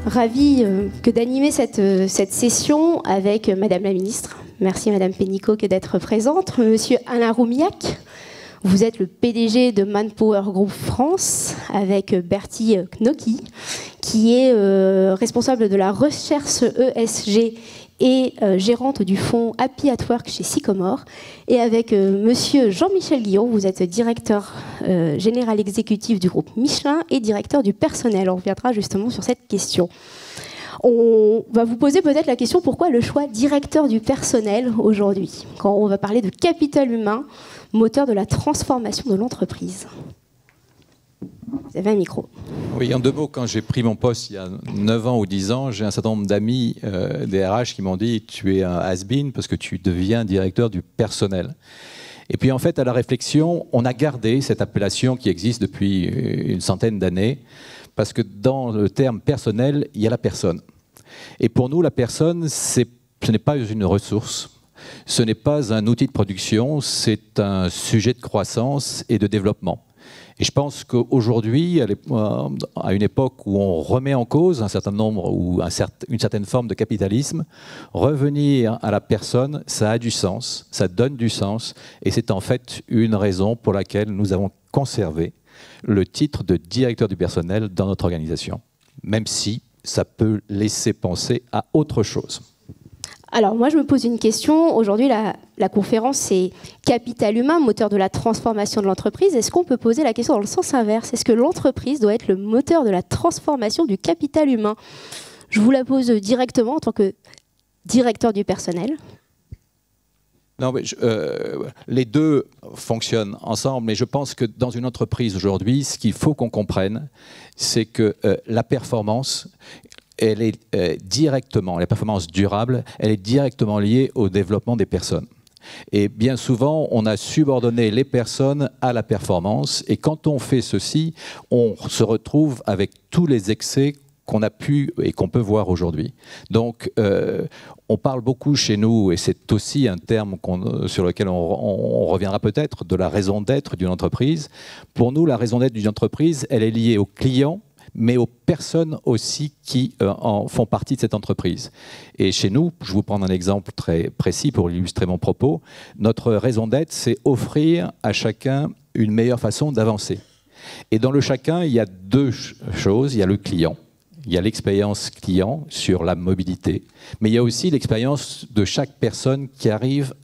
Ravie que d'animer cette session avec Madame la Ministre. Merci Madame Pénicaud d'être présente. Monsieur Alain Roumiac, vous êtes le PDG de Manpower Group France avec Bertie Knocki, qui est responsable de la recherche ESG et gérante du fonds Happy at Work chez Sycomore, et avec monsieur Jean-Michel Guillon, vous êtes directeur général exécutif du groupe Michelin et directeur du personnel. On reviendra justement sur cette question. On va vous poser peut-être la question, pourquoi le choix directeur du personnel aujourd'hui, quand on va parler de capital humain, moteur de la transformation de l'entreprise? Vous avez un micro. Oui, en deux mots, quand j'ai pris mon poste il y a 9 ans ou 10 ans, j'ai un certain nombre d'amis des RH qui m'ont dit « tu es un has-been parce que tu deviens directeur du personnel ». Et puis en fait, à la réflexion, on a gardé cette appellation qui existe depuis une centaine d'années, parce que dans le terme personnel, il y a la personne. Et pour nous, la personne, ce n'est pas une ressource, ce n'est pas un outil de production, c'est un sujet de croissance et de développement. Et je pense qu'aujourd'hui, à une époque où on remet en cause un certain nombre ou une certaine forme de capitalisme, revenir à la personne, ça a du sens, ça donne du sens, et c'est en fait une raison pour laquelle nous avons conservé le titre de directeur du personnel dans notre organisation, même si ça peut laisser penser à autre chose. Alors moi je me pose une question, aujourd'hui la conférence c'est capital humain, moteur de la transformation de l'entreprise. Est-ce qu'on peut poser la question dans le sens inverse? Est-ce que l'entreprise doit être le moteur de la transformation du capital humain? Je vous la pose directement en tant que directeur du personnel. Non, mais les deux fonctionnent ensemble, mais je pense que dans une entreprise aujourd'hui, ce qu'il faut qu'on comprenne, c'est que la performance, elle est directement, la performance durable, elle est directement liée au développement des personnes. Et bien souvent, on a subordonné les personnes à la performance, et quand on fait ceci, on se retrouve avec tous les excès qu'on a pu et qu'on peut voir aujourd'hui. Donc, on parle beaucoup chez nous, et c'est aussi un terme sur lequel on reviendra peut-être, de la raison d'être d'une entreprise. Pour nous, la raison d'être d'une entreprise, elle est liée aux clients, mais aux personnes aussi qui en font partie de cette entreprise. Et chez nous, je vais vous prendre un exemple très précis pour illustrer mon propos, notre raison d'être, c'est offrir à chacun une meilleure façon d'avancer. Et dans le chacun, il y a deux choses, il y a le client, il y a l'expérience client sur la mobilité, mais il y a aussi l'expérience de chaque personne qui arrive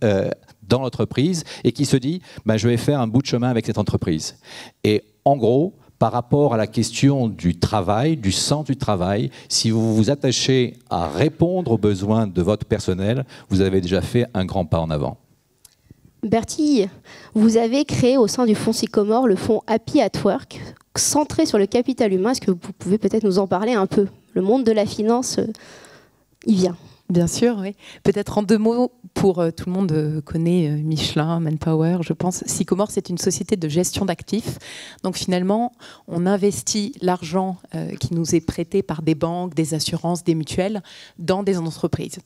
dans l'entreprise et qui se dit ben, « je vais faire un bout de chemin avec cette entreprise ». Et en gros, par rapport à la question du travail, du sens du travail, si vous vous attachez à répondre aux besoins de votre personnel, vous avez déjà fait un grand pas en avant. Bertie, vous avez créé au sein du fonds Sycomore le fonds Happy at Work, centré sur le capital humain. Est-ce que vous pouvez peut-être nous en parler un peu? Le monde de la finance y vient. Bien sûr, oui. Peut-être en deux mots, pour tout le monde connaît Michelin, Manpower, je pense. Sycomore, c'est une société de gestion d'actifs. Donc finalement, on investit l'argent qui nous est prêté par des banques, des assurances, des mutuelles dans des entreprises.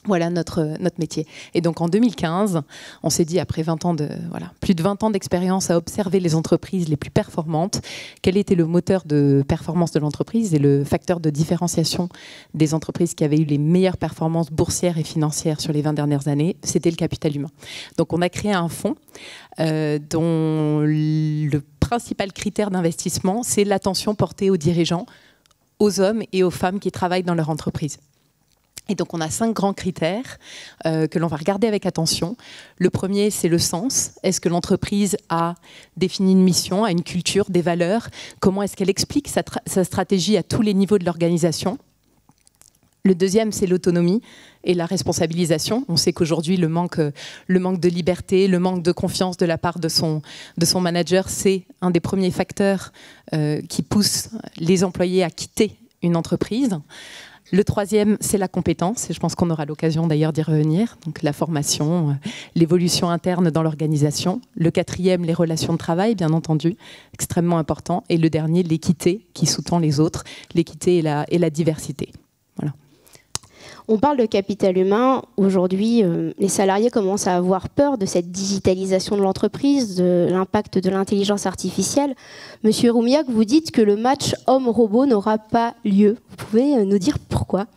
Voilà notre métier. Et donc en 2015, on s'est dit, après 20 ans plus de 20 ans d'expérience à observer les entreprises les plus performantes, quel était le moteur de performance de l'entreprise et le facteur de différenciation des entreprises qui avaient eu les meilleures performances boursières et financières sur les 20 dernières années, c'était le capital humain. Donc on a créé un fonds dont le principal critère d'investissement, c'est l'attention portée aux dirigeants, aux hommes et aux femmes qui travaillent dans leur entreprise. Et donc on a 5 grands critères que l'on va regarder avec attention. Le premier, c'est le sens. Est-ce que l'entreprise a défini une mission, a une culture, des valeurs? Comment est-ce qu'elle explique sa stratégie à tous les niveaux de l'organisation? Le deuxième, c'est l'autonomie et la responsabilisation. On sait qu'aujourd'hui, le manque de liberté, le manque de confiance de la part de son manager, c'est un des premiers facteurs qui pousse les employés à quitter une entreprise. Le troisième, c'est la compétence, et je pense qu'on aura l'occasion d'ailleurs d'y revenir, donc la formation, l'évolution interne dans l'organisation. Le quatrième, les relations de travail, bien entendu, extrêmement important. Et le dernier, l'équité qui sous-tend les autres, l'équité et la diversité. Voilà. On parle de capital humain. Aujourd'hui, les salariés commencent à avoir peur de cette digitalisation de l'entreprise, de l'impact de l'intelligence artificielle. Monsieur Roumiac, vous dites que le match homme-robot n'aura pas lieu. Vous pouvez nous dire pourquoi ?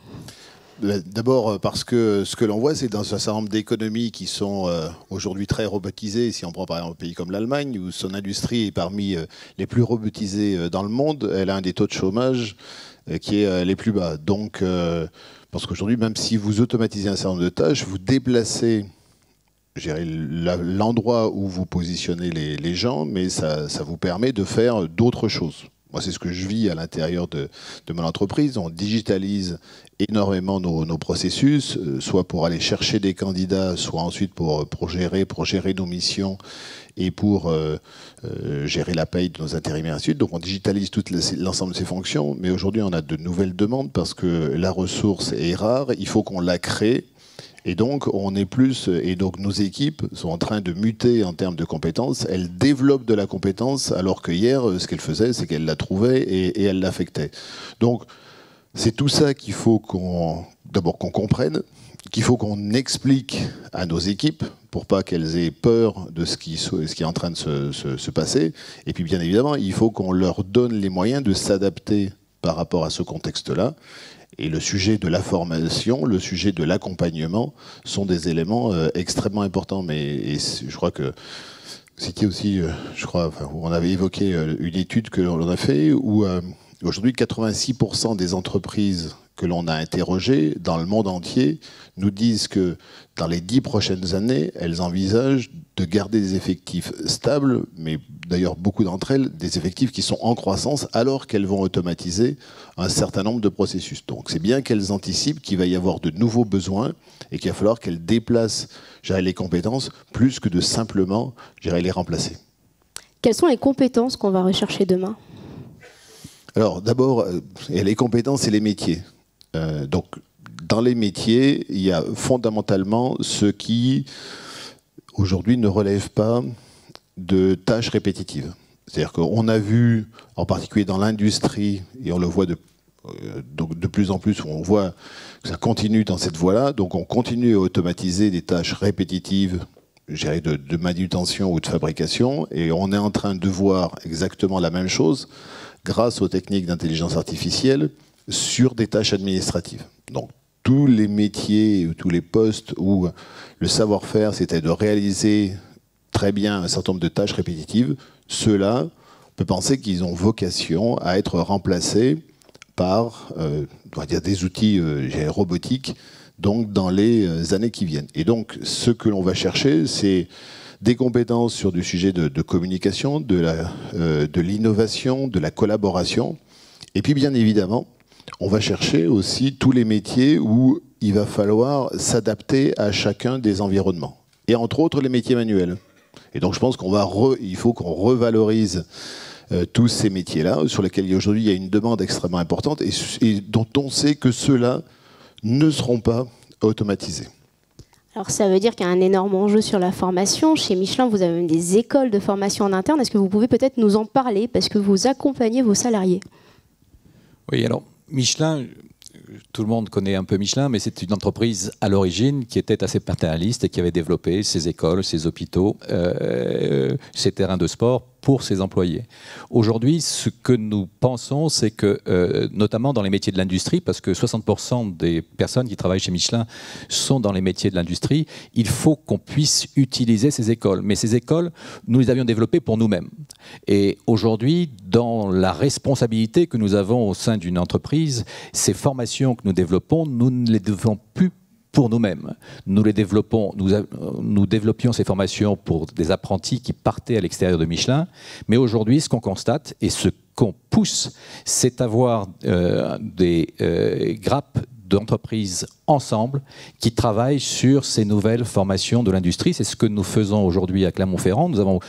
D'abord parce que ce que l'on voit, c'est dans un certain nombre d'économies qui sont aujourd'hui très robotisées. Si on prend par exemple un pays comme l'Allemagne, où son industrie est parmi les plus robotisées dans le monde, elle a un des taux de chômage qui est les plus bas. Donc, parce qu'aujourd'hui, même si vous automatisez un certain nombre de tâches, vous déplacez l'endroit où vous positionnez les gens, mais ça vous permet de faire d'autres choses. Moi, c'est ce que je vis à l'intérieur de mon entreprise. On digitalise énormément nos processus, soit pour aller chercher des candidats, soit ensuite pour gérer nos missions et pour gérer la paye de nos intérimaires et ainsi de suite. Donc on digitalise tout l'ensemble de ces fonctions, mais aujourd'hui on a de nouvelles demandes parce que la ressource est rare, il faut qu'on la crée. Et donc, on est plus, et donc nos équipes sont en train de muter en termes de compétences. Elles développent de la compétence, alors que hier, ce qu'elles faisaient, c'est qu'elles la trouvaient et elles l'affectaient. Donc, c'est tout ça qu'il faut d'abord qu'on comprenne, qu'il faut qu'on explique à nos équipes pour pas qu'elles aient peur de ce qui est en train de se passer. Et puis, bien évidemment, il faut qu'on leur donne les moyens de s'adapter par rapport à ce contexte-là. Et le sujet de la formation, le sujet de l'accompagnement sont des éléments extrêmement importants. Et je crois que c'était aussi, on avait évoqué une étude que l'on a fait où aujourd'hui 86% des entreprises que l'on a interrogées dans le monde entier nous disent que dans les 10 prochaines années, elles envisagent de garder des effectifs stables, mais d'ailleurs beaucoup d'entre elles, des effectifs qui sont en croissance alors qu'elles vont automatiser un certain nombre de processus. Donc c'est bien qu'elles anticipent qu'il va y avoir de nouveaux besoins et qu'il va falloir qu'elles déplacent les compétences plus que de simplement les remplacer. Quelles sont les compétences qu'on va rechercher demain ? Alors d'abord, les compétences et les métiers. Donc dans les métiers, il y a fondamentalement ceux qui aujourd'hui ne relèvent pas de tâches répétitives. C'est-à-dire qu'on a vu, en particulier dans l'industrie, et on le voit de plus en plus, on voit que ça continue dans cette voie-là, donc on continue à automatiser des tâches répétitives, de manutention ou de fabrication, et on est en train de voir exactement la même chose grâce aux techniques d'intelligence artificielle sur des tâches administratives. Donc tous les métiers, tous les postes où le savoir-faire c'était de réaliser très bien un certain nombre de tâches répétitives, ceux-là, on peut penser qu'ils ont vocation à être remplacés par on va dire des outils robotiques donc dans les années qui viennent. Et donc ce que l'on va chercher, c'est des compétences sur du sujet de communication, de l'innovation, de la collaboration. Et puis bien évidemment, on va chercher aussi tous les métiers où il va falloir s'adapter à chacun des environnements. Et entre autres les métiers manuels. Et donc je pense il faut qu'on revalorise tous ces métiers-là, sur lesquels aujourd'hui il y a une demande extrêmement importante et dont on sait que ceux-là ne seront pas automatisés. Alors ça veut dire qu'il y a un énorme enjeu sur la formation. Chez Michelin, vous avez même des écoles de formation en interne. Est-ce que vous pouvez peut-être nous en parler parce que vous accompagnez vos salariés ? Oui, alors Michelin, tout le monde connaît un peu Michelin, mais c'est une entreprise à l'origine qui était assez paternaliste et qui avait développé ses écoles, ses hôpitaux, ses terrains de sport pour ses employés. Aujourd'hui, ce que nous pensons, c'est que, notamment dans les métiers de l'industrie, parce que 60% des personnes qui travaillent chez Michelin sont dans les métiers de l'industrie, il faut qu'on puisse utiliser ces écoles. Mais ces écoles, nous les avions développées pour nous-mêmes. Et aujourd'hui, dans la responsabilité que nous avons au sein d'une entreprise, ces formations que nous développons, nous ne les développons plus pour nous-mêmes. Nous développions ces formations pour des apprentis qui partaient à l'extérieur de Michelin. Mais aujourd'hui, ce qu'on constate et ce qu'on pousse, c'est avoir des grappes d'entreprises ensemble qui travaillent sur ces nouvelles formations de l'industrie. C'est ce que nous faisons aujourd'hui à Clermont-Ferrand. Nous avons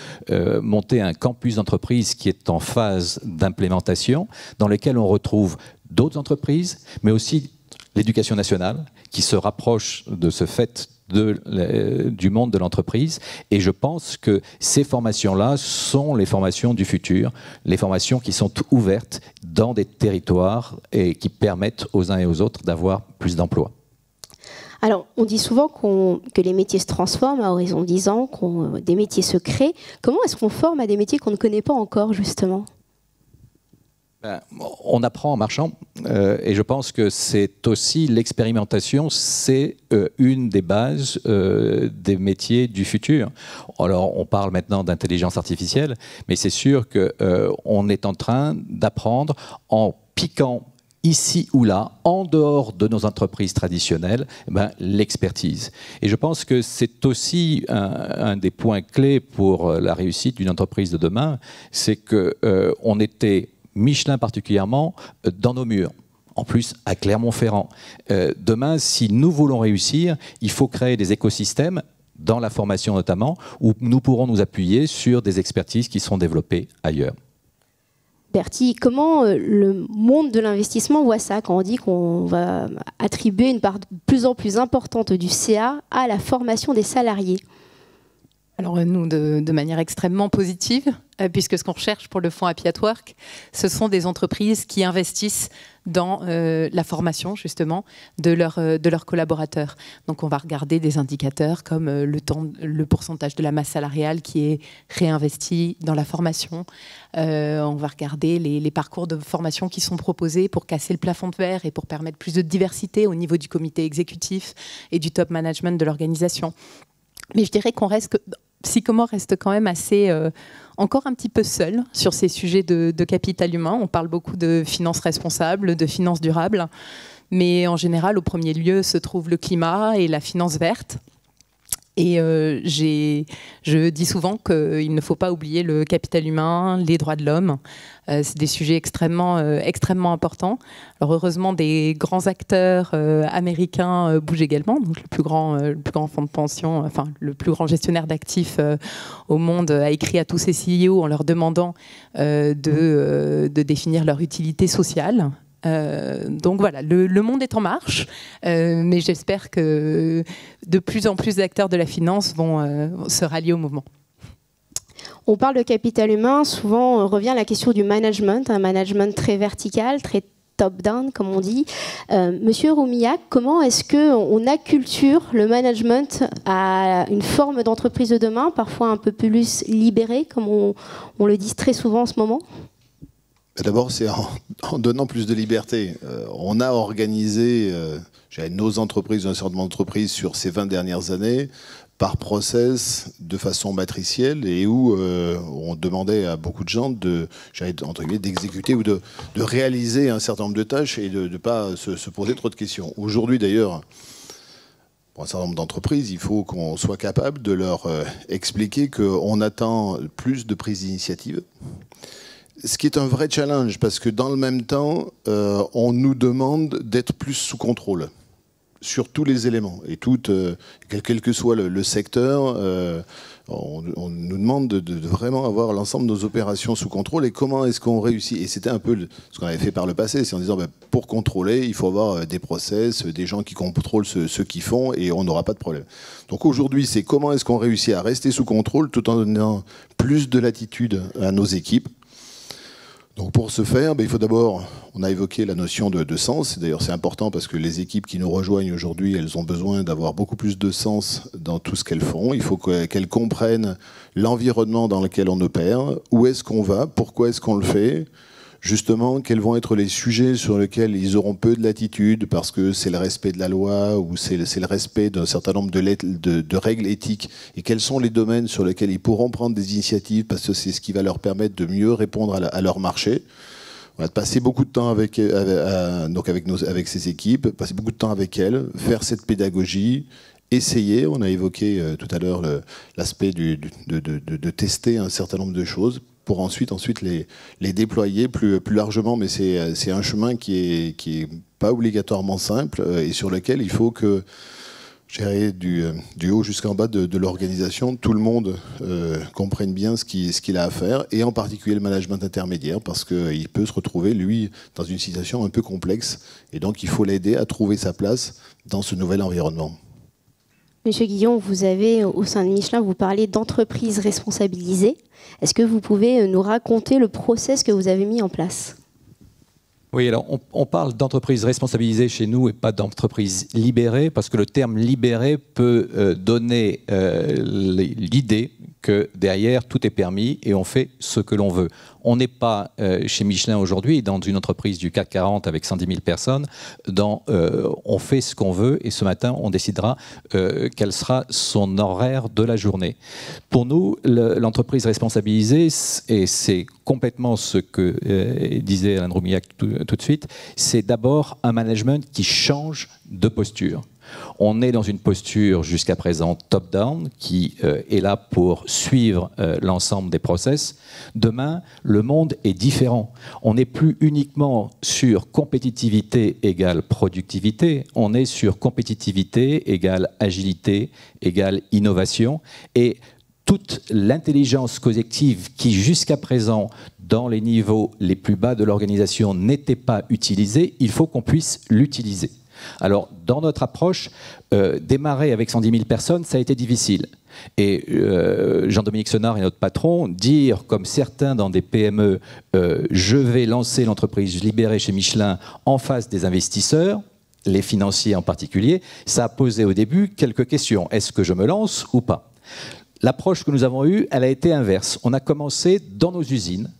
monté un campus d'entreprise qui est en phase d'implémentation, dans lequel on retrouve d'autres entreprises, mais aussi l'éducation nationale, qui se rapproche de ce fait du monde de l'entreprise. Et je pense que ces formations-là sont les formations du futur, les formations qui sont ouvertes dans des territoires et qui permettent aux uns et aux autres d'avoir plus d'emplois. Alors, on dit souvent que les métiers se transforment à horizon 10 ans, que des métiers se créent. Comment est-ce qu'on forme à des métiers qu'on ne connaît pas encore, justement ? On apprend en marchant, et je pense que c'est aussi l'expérimentation, c'est une des bases des métiers du futur. Alors on parle maintenant d'intelligence artificielle, mais c'est sûr qu'on est en train d'apprendre en piquant ici ou là, en dehors de nos entreprises traditionnelles, l'expertise. Et je pense que c'est aussi un des points clés pour la réussite d'une entreprise de demain, c'est qu'on était Michelin particulièrement, dans nos murs. En plus, à Clermont-Ferrand. Demain, si nous voulons réussir, il faut créer des écosystèmes, dans la formation notamment, où nous pourrons nous appuyer sur des expertises qui sont développées ailleurs. Bertie, comment le monde de l'investissement voit ça quand on dit qu'on va attribuer une part de plus en plus importante du CA à la formation des salariés ? Alors nous, de manière extrêmement positive, puisque ce qu'on recherche pour le fonds Happy at Work, ce sont des entreprises qui investissent dans la formation justement de leurs collaborateurs. Donc on va regarder des indicateurs comme le pourcentage de la masse salariale qui est réinvesti dans la formation. On va regarder les parcours de formation qui sont proposés pour casser le plafond de verre et pour permettre plus de diversité au niveau du comité exécutif et du top management de l'organisation. Mais je dirais Sycomore reste quand même assez, encore un petit peu seul sur ces sujets de capital humain. On parle beaucoup de finances responsables, de finances durables, mais en général, au premier lieu se trouve le climat et la finance verte. Et je dis souvent qu'il ne faut pas oublier le capital humain, les droits de l'homme. C'est des sujets extrêmement importants. Alors heureusement, des grands acteurs américains bougent également. Donc le plus grand fonds de pension, enfin le plus grand gestionnaire d'actifs au monde a écrit à tous ses CEO en leur demandant de définir leur utilité sociale. Donc voilà, le monde est en marche, mais j'espère que de plus en plus d'acteurs de la finance vont se rallier au mouvement. On parle de capital humain, souvent revient la question du management, un management très vertical, très top-down, comme on dit. Monsieur Roumillac, comment est-ce qu'on acculture le management à une forme d'entreprise de demain, parfois un peu plus libérée, comme on le dit très souvent en ce moment ? D'abord, c'est en donnant plus de liberté. On a organisé nos entreprises, un certain nombre d'entreprises sur ces 20 dernières années par process de façon matricielle et où on demandait à beaucoup de gens d'exécuter ou de réaliser un certain nombre de tâches et de ne pas se poser trop de questions. Aujourd'hui, d'ailleurs, pour un certain nombre d'entreprises, il faut qu'on soit capable de leur expliquer qu'on attend plus de prise d'initiative. Ce qui est un vrai challenge, parce que dans le même temps, on nous demande d'être plus sous contrôle sur tous les éléments. Et quel que soit le secteur, on nous demande de vraiment avoir l'ensemble de nos opérations sous contrôle. Et comment est-ce qu'on réussit ? Et c'était un peu ce qu'on avait fait par le passé, c'est en disant, pour contrôler, il faut avoir des process, des gens qui contrôlent ce qu'ils font, et on n'aura pas de problème. Donc aujourd'hui, c'est comment est-ce qu'on réussit à rester sous contrôle tout en donnant plus de latitude à nos équipes. Donc pour ce faire, il faut d'abord, on a évoqué la notion de sens. D'ailleurs, c'est important parce que les équipes qui nous rejoignent aujourd'hui, elles ont besoin d'avoir beaucoup plus de sens dans tout ce qu'elles font. Il faut qu'elles comprennent l'environnement dans lequel on opère, où est-ce qu'on va, pourquoi est-ce qu'on le fait, justement, quels vont être les sujets sur lesquels ils auront peu de latitude parce que c'est le respect de la loi ou c'est le respect d'un certain nombre de règles éthiques, et quels sont les domaines sur lesquels ils pourront prendre des initiatives parce que c'est ce qui va leur permettre de mieux répondre à leur marché. On va passer beaucoup de temps avec ces équipes, passer beaucoup de temps avec elles, faire cette pédagogie, essayer. On a évoqué tout à l'heure l'aspect de tester un certain nombre de choses pour ensuite les déployer plus largement. Mais c'est un chemin qui est pas obligatoirement simple et sur lequel il faut que, du haut jusqu'en bas de l'organisation, tout le monde comprenne bien ce qu'il a à faire, et en particulier le management intermédiaire, parce qu'il peut se retrouver, lui, dans une situation un peu complexe, et donc il faut l'aider à trouver sa place dans ce nouvel environnement. Monsieur Guillon, vous avez, au sein de Michelin, vous parlez d'entreprise responsabilisée. Est-ce que vous pouvez nous raconter le process que vous avez mis en place ? Oui, alors on parle d'entreprise responsabilisée chez nous et pas d'entreprise libérée, parce que le terme libéré peut donner l'idée que derrière tout est permis et on fait ce que l'on veut. On n'est pas chez Michelin aujourd'hui, dans une entreprise du CAC 40 avec 110 000 personnes, on fait ce qu'on veut et ce matin on décidera quel sera son horaire de la journée. Pour nous, l'entreprise responsabilisée, et c'est complètement ce que disait Alain Roumillac tout de suite, c'est d'abord un management qui change de posture. On est dans une posture jusqu'à présent top-down qui est là pour suivre l'ensemble des process. Demain, le monde est différent. On n'est plus uniquement sur compétitivité égale productivité, on est sur compétitivité égale agilité égale innovation. Et toute l'intelligence collective qui jusqu'à présent, dans les niveaux les plus bas de l'organisation, n'était pas utilisée, il faut qu'on puisse l'utiliser. Alors, dans notre approche, démarrer avec 110 000 personnes, ça a été difficile. Et Jean-Dominique Senard est notre patron. Dire, comme certains dans des PME, je vais lancer l'entreprise libérée chez Michelin en face des investisseurs, les financiers en particulier, ça a posé au début quelques questions. Est-ce que je me lance ou pas? L'approche que nous avons eue, elle a été inverse. On a commencé dans nos usines,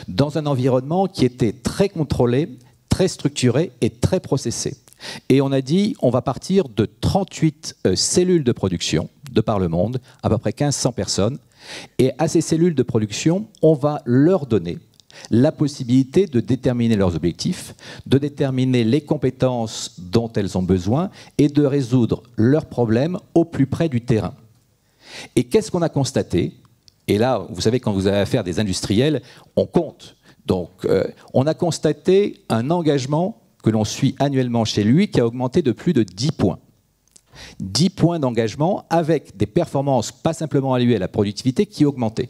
dans un environnement qui était très contrôlé, très structuré et très processé. Et on a dit, on va partir de 38 cellules de production de par le monde, à peu près 1500 personnes. Et à ces cellules de production, on va leur donner la possibilité de déterminer leurs objectifs, de déterminer les compétences dont elles ont besoin et de résoudre leurs problèmes au plus près du terrain. Et qu'est-ce qu'on a constaté? Et là, vous savez, quand vous avez affaire à des industriels, on compte. Donc, on a constaté un engagement que l'on suit annuellement chez lui, qui a augmenté de plus de 10 points. 10 points d'engagement avec des performances pas simplement alliées à la productivité qui augmentaient.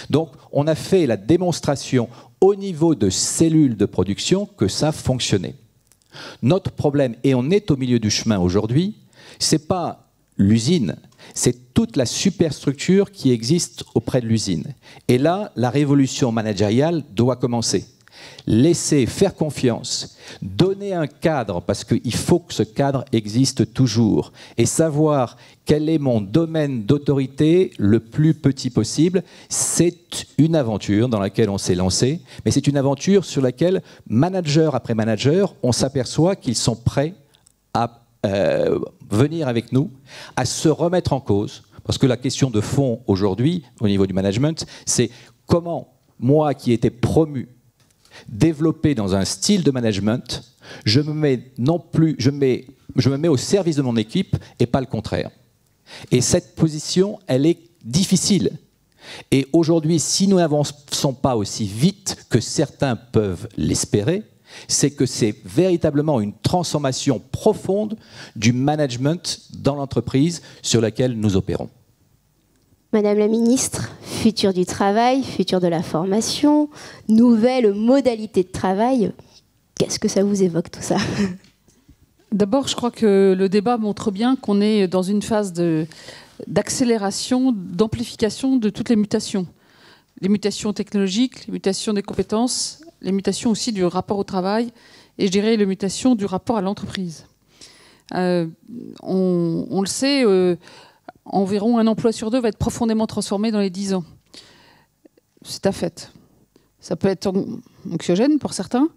Donc, on a fait la démonstration au niveau de cellules de production que ça fonctionnait. Notre problème, et on est au milieu du chemin aujourd'hui, c'est pas l'usine, c'est toute la superstructure qui existe auprès de l'usine. Et là, la révolution managériale doit commencer. Laisser faire confiance, donner un cadre, parce qu'il faut que ce cadre existe toujours, et savoir quel est mon domaine d'autorité le plus petit possible, c'est une aventure dans laquelle on s'est lancé, mais c'est une aventure sur laquelle, manager après manager, on s'aperçoit qu'ils sont prêts à venir avec nous, à se remettre en cause, parce que la question de fond aujourd'hui, au niveau du management, c'est comment moi qui étais promu, développé dans un style de management, je me mets au service de mon équipe et pas le contraire. Et cette position, elle est difficile. Et aujourd'hui, si nous n'avançons pas aussi vite que certains peuvent l'espérer, c'est que c'est véritablement une transformation profonde du management dans l'entreprise sur laquelle nous opérons. Madame la ministre, futur du travail, futur de la formation, nouvelles modalités de travail, qu'est-ce que ça vous évoque tout ça? D'abord, je crois que le débat montre bien qu'on est dans une phase d'accélération, d'amplification de toutes les mutations. Les mutations technologiques, les mutations des compétences, les mutations aussi du rapport au travail et je dirais les mutations du rapport à l'entreprise. On le sait, environ un emploi sur deux va être profondément transformé dans les 10 ans. C'est un fait. Ça peut être anxiogène pour certains,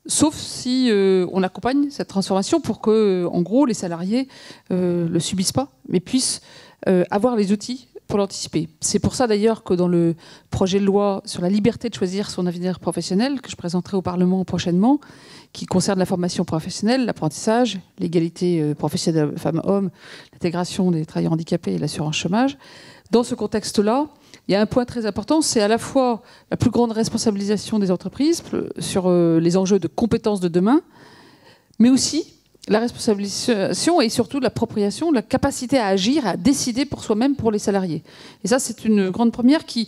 sauf si on accompagne cette transformation pour que, en gros, les salariés ne le subissent pas, mais puissent avoir les outils pour l'anticiper. C'est pour ça d'ailleurs que dans le projet de loi sur la liberté de choisir son avenir professionnel, que je présenterai au Parlement prochainement, qui concerne la formation professionnelle, l'apprentissage, l'égalité professionnelle femmes-hommes, l'intégration des travailleurs handicapés et l'assurance chômage, dans ce contexte-là, il y a un point très important, c'est à la fois la plus grande responsabilisation des entreprises sur les enjeux de compétences de demain, mais aussi la responsabilisation et surtout l'appropriation, la capacité à agir, à décider pour soi-même, pour les salariés. Et ça, c'est une grande première qui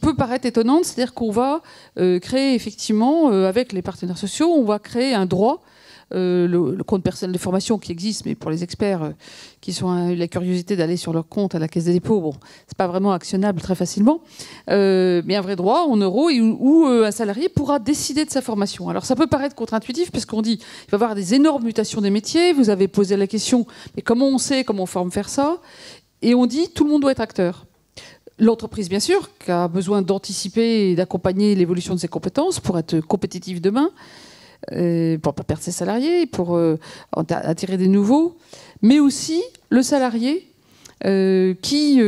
peut paraître étonnante, c'est-à-dire qu'on va créer effectivement, avec les partenaires sociaux, on va créer un droit le compte personnel de formation qui existe, mais pour les experts qui ont eu la curiosité d'aller sur leur compte à la Caisse des dépôts, bon, c'est pas vraiment actionnable très facilement, mais un vrai droit en euros où un salarié pourra décider de sa formation. Alors ça peut paraître contre-intuitif parce qu'on dit il va y avoir des énormes mutations des métiers, vous avez posé la question, mais comment on sait, comment on forme faire ça? Et on dit tout le monde doit être acteur. L'entreprise, bien sûr, qui a besoin d'anticiper et d'accompagner l'évolution de ses compétences pour être compétitive demain, pour ne pas perdre ses salariés, pour attirer des nouveaux, mais aussi le salarié qui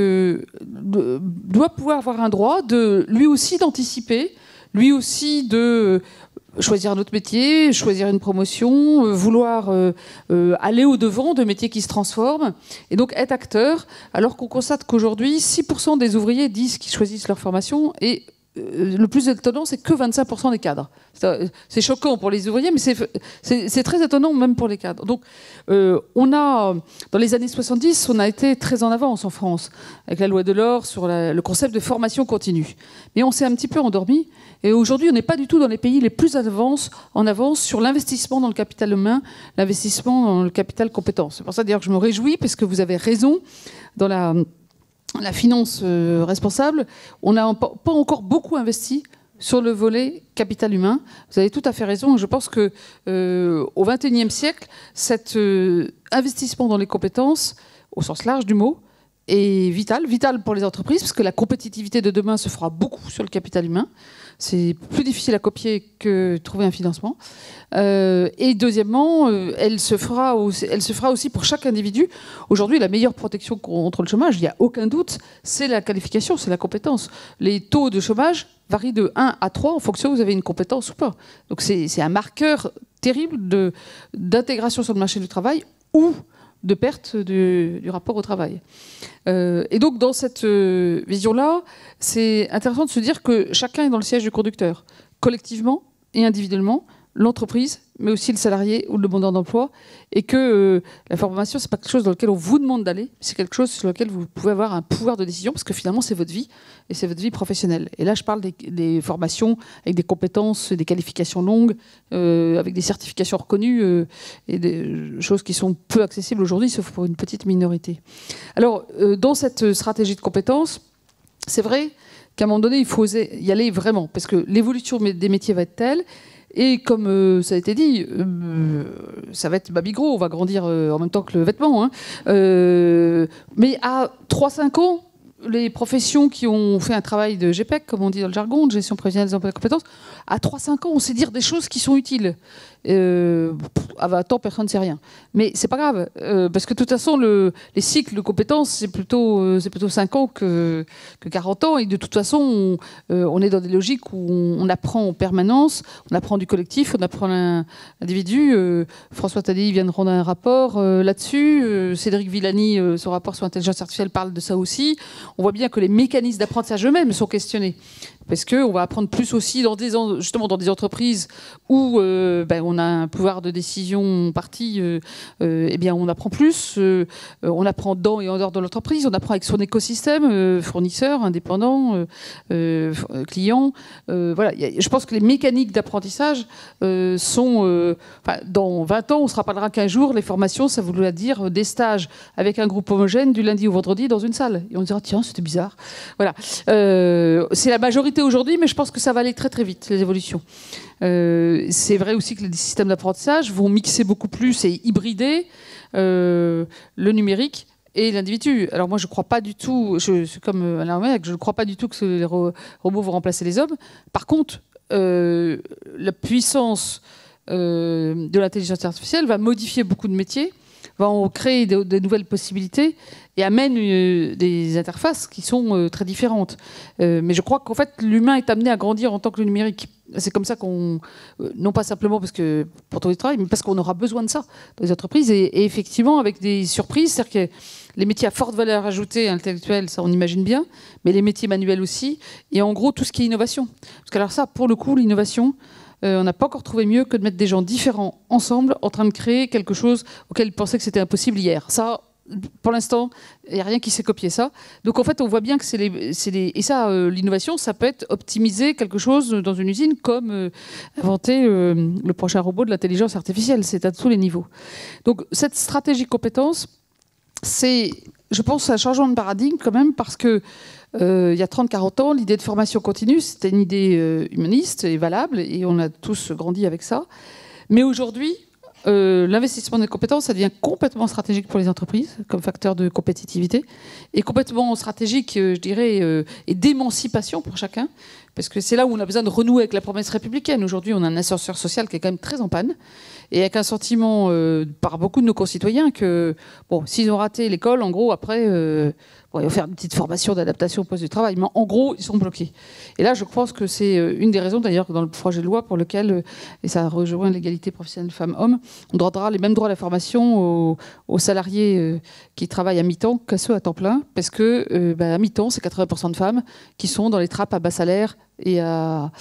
doit pouvoir avoir un droit de lui aussi d'anticiper, lui aussi de choisir un autre métier, choisir une promotion, vouloir aller au-devant de métiers qui se transforment, et donc être acteur, alors qu'on constate qu'aujourd'hui, 6% des ouvriers disent qu'ils choisissent leur formation, et le plus étonnant, c'est que 25% des cadres. C'est choquant pour les ouvriers, mais c'est très étonnant même pour les cadres. Donc, dans les années 70, on a été très en avance en France, avec la loi Delors sur le concept de formation continue. Mais on s'est un petit peu endormi, et aujourd'hui, on n'est pas du tout dans les pays les plus en avance sur l'investissement dans le capital humain, l'investissement dans le capital compétence. C'est pour ça d'ailleurs que je me réjouis, parce que vous avez raison, dans la finance responsable, on n'a pas encore beaucoup investi sur le volet capital humain. Vous avez tout à fait raison. Je pense que au XXIe siècle, cet investissement dans les compétences, au sens large du mot, est vital pour les entreprises, parce que la compétitivité de demain se fera beaucoup sur le capital humain. C'est plus difficile à copier que trouver un financement. Et deuxièmement, elle se fera aussi pour chaque individu. Aujourd'hui, la meilleure protection contre le chômage, il n'y a aucun doute, c'est la qualification, c'est la compétence. Les taux de chômage varient de 1 à 3 en fonction de vous avez une compétence ou pas. Donc c'est un marqueur terrible d'intégration sur le marché du travail ou de perte du rapport au travail. Et donc, dans cette vision-là, c'est intéressant de se dire que chacun est dans le siège du conducteur, collectivement et individuellement, l'entreprise, mais aussi le salarié ou le demandeur d'emploi, et que la formation, c'est pas quelque chose dans lequel on vous demande d'aller, c'est quelque chose sur lequel vous pouvez avoir un pouvoir de décision, parce que finalement, c'est votre vie, et c'est votre vie professionnelle. Et là, je parle des formations avec des compétences, des qualifications longues, avec des certifications reconnues, et des choses qui sont peu accessibles aujourd'hui, sauf pour une petite minorité. Alors, dans cette stratégie de compétences, c'est vrai qu'à un moment donné, il faut oser y aller vraiment, parce que l'évolution des métiers va être telle. Et comme ça a été dit, ça va être Babygros, on va grandir en même temps que le vêtement. Hein. Mais à 3-5 ans, les professions qui ont fait un travail de GPEC, comme on dit dans le jargon, de gestion prévisionnelle des emplois et des compétences, à 3-5 ans, on sait dire des choses qui sont utiles. À 20 ans, personne ne sait rien. Mais c'est pas grave, parce que de toute façon, les cycles de compétences, c'est plutôt 5 ans que 40 ans. Et de toute façon, on est dans des logiques où on apprend en permanence, on apprend du collectif, on apprend l'individu. François Tadei vient de rendre un rapport là-dessus. Cédric Villani, son rapport sur l'intelligence artificielle, parle de ça aussi. On voit bien que les mécanismes d'apprentissage eux-mêmes sont questionnés. Parce qu'on va apprendre plus aussi justement dans des entreprises où on a un pouvoir de décision parti, eh bien on apprend plus, on apprend dans et en dehors de l'entreprise, on apprend avec son écosystème, fournisseurs, indépendants, clients. Voilà. Je pense que les mécaniques d'apprentissage sont... dans 20 ans, on se rappellera qu'un jour, les formations, ça voulait dire des stages avec un groupe homogène du lundi au vendredi dans une salle. Et on dira, tiens, c'était bizarre. Voilà. C'est la majorité aujourd'hui, mais je pense que ça va aller très très vite, les évolutions. C'est vrai aussi que les systèmes d'apprentissage vont mixer beaucoup plus et hybrider le numérique et l'individu. Alors moi, je ne crois pas du tout, je suis comme Alain Romillac, je ne crois pas du tout que les robots vont remplacer les hommes. Par contre, la puissance de l'intelligence artificielle va modifier beaucoup de métiers, va en créer de nouvelles possibilités et amène des interfaces qui sont très différentes. Mais je crois qu'en fait, l'humain est amené à grandir en tant que le numérique. C'est comme ça qu'on... non pas simplement parce que pour trouver du travail, mais parce qu'on aura besoin de ça dans les entreprises. Et effectivement, avec des surprises, c'est-à-dire que les métiers à forte valeur ajoutée intellectuelle, ça on imagine bien, mais les métiers manuels aussi. Et en gros, tout ce qui est innovation. Parce que alors ça, pour le coup, l'innovation... on n'a pas encore trouvé mieux que de mettre des gens différents ensemble en train de créer quelque chose auquel ils pensaient que c'était impossible hier. Ça, pour l'instant, il n'y a rien qui s'est copié ça. Donc en fait, on voit bien que et ça, l'innovation, ça peut être optimiser quelque chose dans une usine comme inventer le prochain robot de l'intelligence artificielle. C'est à tous les niveaux. Donc cette stratégie compétence, c'est, je pense, un changement de paradigme quand même, parce que il y a 30-40 ans, l'idée de formation continue, c'était une idée humaniste et valable, et on a tous grandi avec ça. Mais aujourd'hui, l'investissement des compétences, ça devient complètement stratégique pour les entreprises, comme facteur de compétitivité, et complètement stratégique, je dirais, et d'émancipation pour chacun, parce que c'est là où on a besoin de renouer avec la promesse républicaine. Aujourd'hui, on a un ascenseur social qui est quand même très en panne, et avec un sentiment par beaucoup de nos concitoyens que, bon, s'ils ont raté l'école, en gros, après, bon, ils vont faire une petite formation d'adaptation au poste de travail, mais en gros, ils sont bloqués. Et là, je pense que c'est une des raisons, d'ailleurs, dans le projet de loi pour lequel, et ça rejoint l'égalité professionnelle femmes-hommes, on donnera les mêmes droits à la formation aux salariés qui travaillent à mi-temps qu'à ceux à temps plein, parce que à mi-temps, c'est 80% de femmes qui sont dans les trappes à bas salaire et à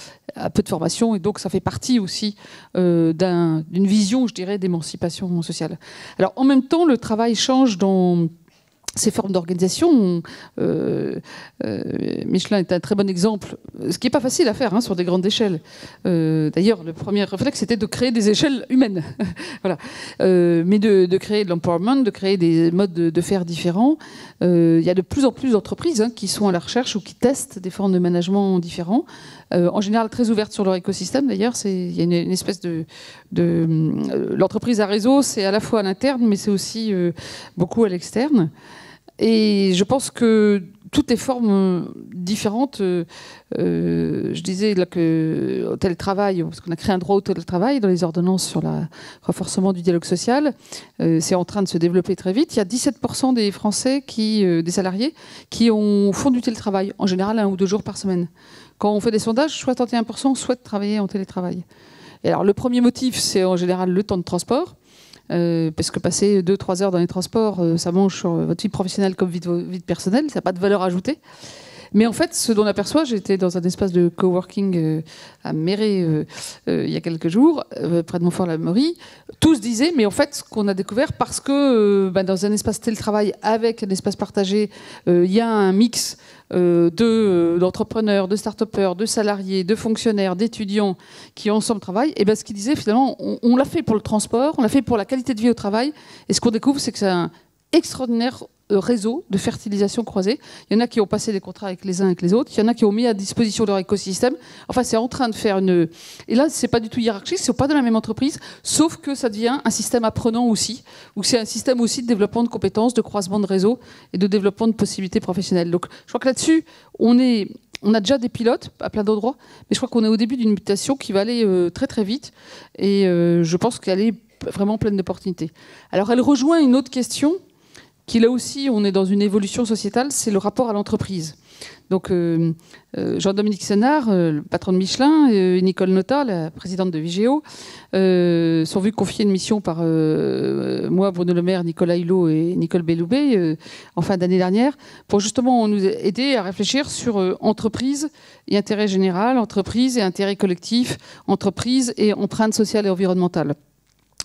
peu de formation, et donc ça fait partie aussi d'une vision, je dirais, d'émancipation sociale. Alors en même temps, le travail change dans ces formes d'organisation. Michelin est un très bon exemple, ce qui n'est pas facile à faire sur des grandes échelles. D'ailleurs, le premier réflexe, c'était de créer des échelles humaines. Voilà. Mais de créer de l'empowerment, de créer des modes de faire différents. Il y a de plus en plus d'entreprises qui sont à la recherche ou qui testent des formes de management différents. En général, très ouvertes sur leur écosystème. D'ailleurs, il y a une espèce l'entreprise à réseau, c'est à la fois à l'interne, mais c'est aussi beaucoup à l'externe. Et je pense que toutes les formes différentes, je disais là que au télétravail, parce qu'on a créé un droit au télétravail dans les ordonnances sur le renforcement du dialogue social, c'est en train de se développer très vite. Il y a 17% des Français, des salariés, qui font du télétravail, en général 1 ou 2 jours par semaine. Quand on fait des sondages, 61% souhaitent travailler en télétravail. Et alors le premier motif, c'est en général le temps de transport. Parce que passer 2-3 heures dans les transports, ça mange sur votre vie professionnelle comme vie personnelle, ça n'a pas de valeur ajoutée. Mais en fait, ce dont on aperçoit, j'étais dans un espace de coworking à Méré il y a quelques jours, près de Montfort-la-Maurie, tous disaient, mais en fait, ce qu'on a découvert, parce que dans un espace télétravail avec un espace partagé, il y a un mix d'entrepreneurs, de start-upers, de salariés, de fonctionnaires, d'étudiants qui ensemble travaillent, et ce qu'ils disaient finalement, on l'a fait pour le transport, on l'a fait pour la qualité de vie au travail, et ce qu'on découvre, c'est que c'est un extraordinaire réseau de fertilisation croisée. Il y en a qui ont passé des contrats avec les uns et avec les autres, il y en a qui ont mis à disposition leur écosystème. Enfin, c'est en train de faire une... Et là, c'est pas du tout hiérarchique, c'est pas dans la même entreprise, sauf que ça devient un système apprenant aussi, ou c'est un système aussi de développement de compétences, de croisement de réseaux et de développement de possibilités professionnelles. Donc, je crois que là-dessus, on a déjà des pilotes à plein d'endroits, mais je crois qu'on est au début d'une mutation qui va aller très très vite, et je pense qu'elle est vraiment pleine d'opportunités. Alors, elle rejoint une autre question, qui là aussi, on est dans une évolution sociétale, c'est le rapport à l'entreprise. Donc Jean-Dominique Sénard, le patron de Michelin, et Nicole Notat, la présidente de Vigéo, sont vus confier une mission par moi, Bruno Le Maire, Nicolas Hulot et Nicole Belloubet en fin d'année dernière, pour justement nous aider à réfléchir sur entreprise et intérêt général, entreprise et intérêt collectif, entreprise et empreinte sociale et environnementale.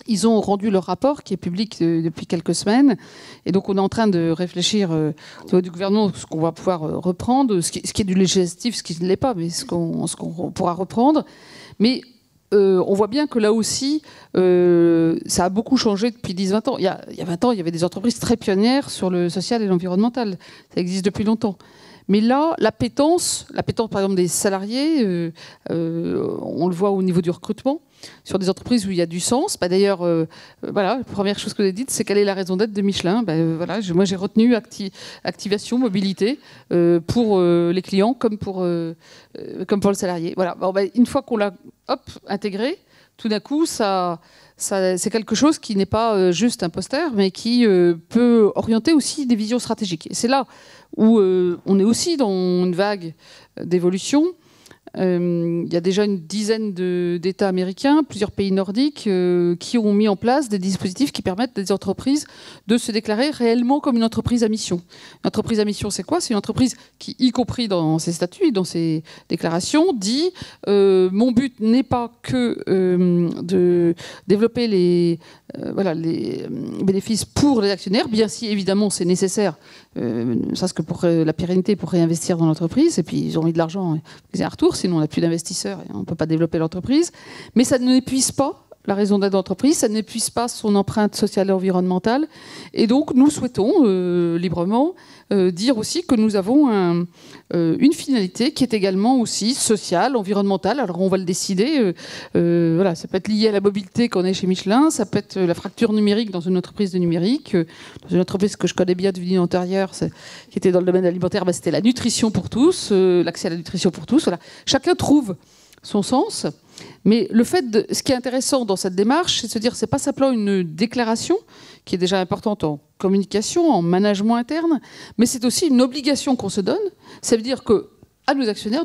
Ils ont rendu leur rapport, qui est public depuis quelques semaines. Et donc, on est en train de réfléchir au niveau du gouvernement, ce qu'on va pouvoir reprendre, ce qui est du législatif, ce qui ne l'est pas, mais ce qu'on pourra reprendre. Mais on voit bien que là aussi, ça a beaucoup changé depuis 10-20 ans. Il y a 20 ans, il y avait des entreprises très pionnières sur le social et l'environnemental. Ça existe depuis longtemps. Mais là, l'appétence, par exemple des salariés, on le voit au niveau du recrutement, sur des entreprises où il y a du sens. D'ailleurs, voilà, la première chose que vous avez dite, c'est quelle est la raison d'être de Michelin. Voilà, moi, j'ai retenu activation, mobilité pour les clients comme pour le salarié. Voilà. Bon, une fois qu'on l'a intégré, tout d'un coup, c'est quelque chose qui n'est pas juste un poster, mais qui peut orienter aussi des visions stratégiques. Et c'est là où on est aussi dans une vague d'évolution. Il y a déjà une dizaine d'États américains, plusieurs pays nordiques, qui ont mis en place des dispositifs qui permettent à des entreprises de se déclarer réellement comme une entreprise à mission. Une entreprise à mission, c'est quoi? C'est une entreprise qui, y compris dans ses statuts, dans ses déclarations, dit mon but n'est pas que de développer les bénéfices pour les actionnaires, bien si évidemment c'est nécessaire, ça c'est que pour la pérennité, pour réinvestir dans l'entreprise, et puis ils ont mis de l'argent, ils ont un retour, sinon on n'a plus d'investisseurs et on ne peut pas développer l'entreprise. Mais ça n'épuise pas la raison d'être d'entreprise, ça n'épuise pas son empreinte sociale et environnementale. Et donc nous souhaitons librement dire aussi que nous avons une finalité qui est également aussi sociale, environnementale. Alors on va le décider. Voilà, ça peut être lié à la mobilité qu'on est chez Michelin, ça peut être la fracture numérique dans une entreprise de numérique. Dans une entreprise que je connais bien de vie antérieure, qui était dans le domaine alimentaire, c'était la nutrition pour tous, l'accès à la nutrition pour tous. Voilà. Chacun trouve son sens. Mais ce qui est intéressant dans cette démarche, c'est de se dire que ce n'est pas simplement une déclaration, qui est déjà importante en communication, en management interne, mais c'est aussi une obligation qu'on se donne. Ça veut dire que à nos actionnaires,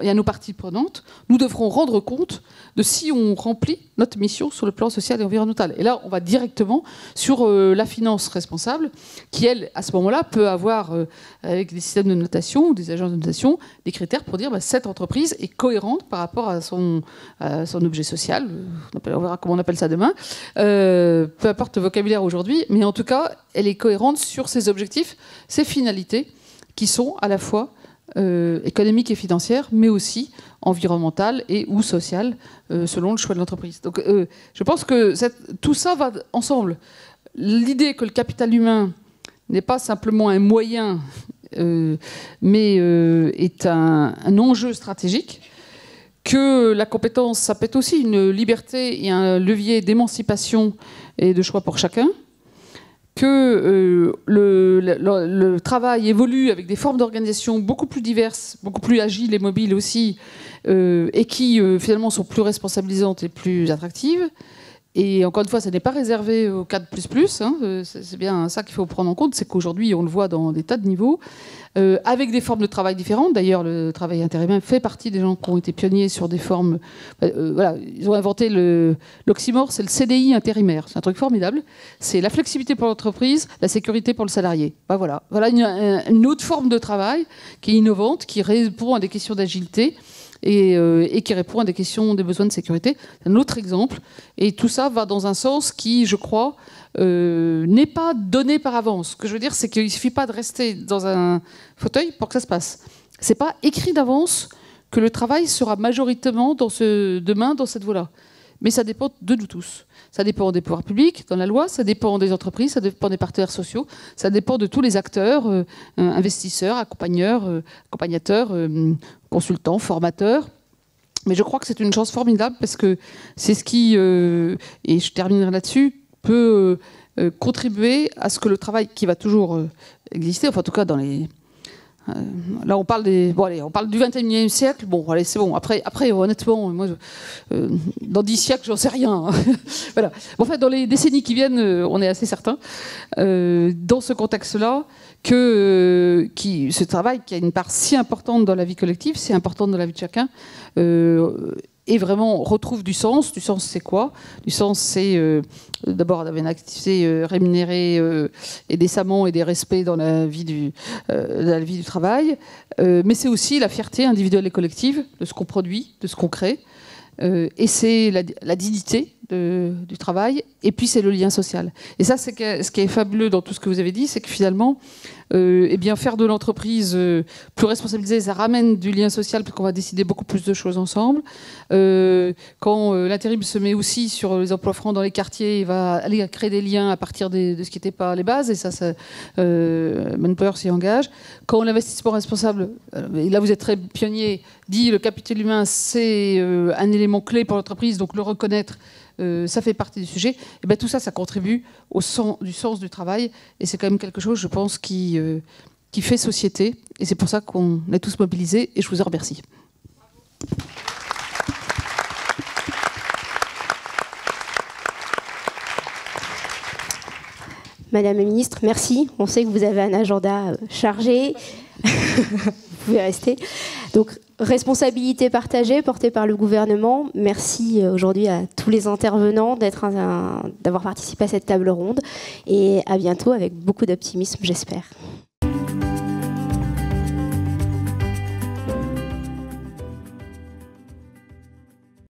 et à nos parties prenantes, nous devrons rendre compte de si on remplit notre mission sur le plan social et environnemental. Et là, on va directement sur la finance responsable, qui, elle, à ce moment-là, peut avoir, avec des systèmes de notation ou des agences de notation, des critères pour dire cette entreprise est cohérente par rapport à son objet social. On verra comment on appelle ça demain. Peu importe le vocabulaire aujourd'hui, mais en tout cas, elle est cohérente sur ses objectifs, ses finalités, qui sont à la fois économique et financière, mais aussi environnementale et ou sociale, selon le choix de l'entreprise. Donc je pense que tout ça va ensemble. L'idée que le capital humain n'est pas simplement un moyen, mais est un enjeu stratégique, que la compétence, ça peut être aussi une liberté et un levier d'émancipation et de choix pour chacun, que le travail évolue avec des formes d'organisation beaucoup plus diverses, beaucoup plus agiles et mobiles aussi, et qui finalement sont plus responsabilisantes et plus attractives. Et encore une fois, ça n'est pas réservé au cadre plus++. Hein, c'est bien ça qu'il faut prendre en compte, c'est qu'aujourd'hui, on le voit dans des tas de niveaux, avec des formes de travail différentes. D'ailleurs, le travail intérimaire fait partie des gens qui ont été pionniers sur des formes... voilà, ils ont inventé l'oxymore, c'est le CDI intérimaire. C'est un truc formidable. C'est la flexibilité pour l'entreprise, la sécurité pour le salarié. Voilà une autre forme de travail qui est innovante, qui répond à des questions d'agilité, et qui répond à des questions des besoins de sécurité. C'est un autre exemple. Et tout ça va dans un sens qui, je crois, n'est pas donné par avance. Ce que je veux dire, c'est qu'il ne suffit pas de rester dans un fauteuil pour que ça se passe. Ce n'est pas écrit d'avance que le travail sera majoritairement demain dans cette voie-là. Mais ça dépend de nous tous. Ça dépend des pouvoirs publics, dans la loi, ça dépend des entreprises, ça dépend des partenaires sociaux, ça dépend de tous les acteurs, investisseurs, accompagnateurs, consultants, formateurs. Mais je crois que c'est une chance formidable parce que c'est ce qui, et je terminerai là-dessus, peut contribuer à ce que le travail qui va toujours exister, enfin en tout cas dans les... là on parle on parle du 21e siècle. Bon, allez, c'est bon. Après, honnêtement, moi, dans 10 siècles, j'en sais rien. Voilà. En fait, dans les décennies qui viennent, on est assez certain, dans ce contexte-là, que ce travail qui a une part si importante dans la vie collective, si importante dans la vie de chacun, et vraiment retrouve du sens. Du sens, c'est quoi? Du sens, c'est d'abord d'avoir une activité rémunérée et décemment et des respects dans la vie du travail. Mais c'est aussi la fierté individuelle et collective de ce qu'on produit, de ce qu'on crée. Et c'est la dignité du travail. Et puis, c'est le lien social. Et ça, ce qui est fabuleux dans tout ce que vous avez dit, c'est que finalement, faire de l'entreprise plus responsabilisée, ça ramène du lien social parce qu'on va décider beaucoup plus de choses ensemble. Quand l'intérim se met aussi sur les emplois francs dans les quartiers, il va aller créer des liens à partir de ce qui n'était pas les bases. Et ça Manpower s'y engage. Quand l'investissement responsable, et là vous êtes très pionnier, dit le capital humain, c'est un élément clé pour l'entreprise, donc le reconnaître, ça fait partie du sujet. Et bien, tout ça, ça contribue du sens du travail. Et c'est quand même quelque chose, je pense, qui fait société. Et c'est pour ça qu'on est tous mobilisés. Et je vous en remercie. Madame la Ministre, merci. On sait que vous avez un agenda chargé. Vous pouvez rester. Donc, responsabilité partagée portée par le gouvernement. Merci aujourd'hui à tous les intervenants d'avoir participé à cette table ronde et à bientôt avec beaucoup d'optimisme, j'espère.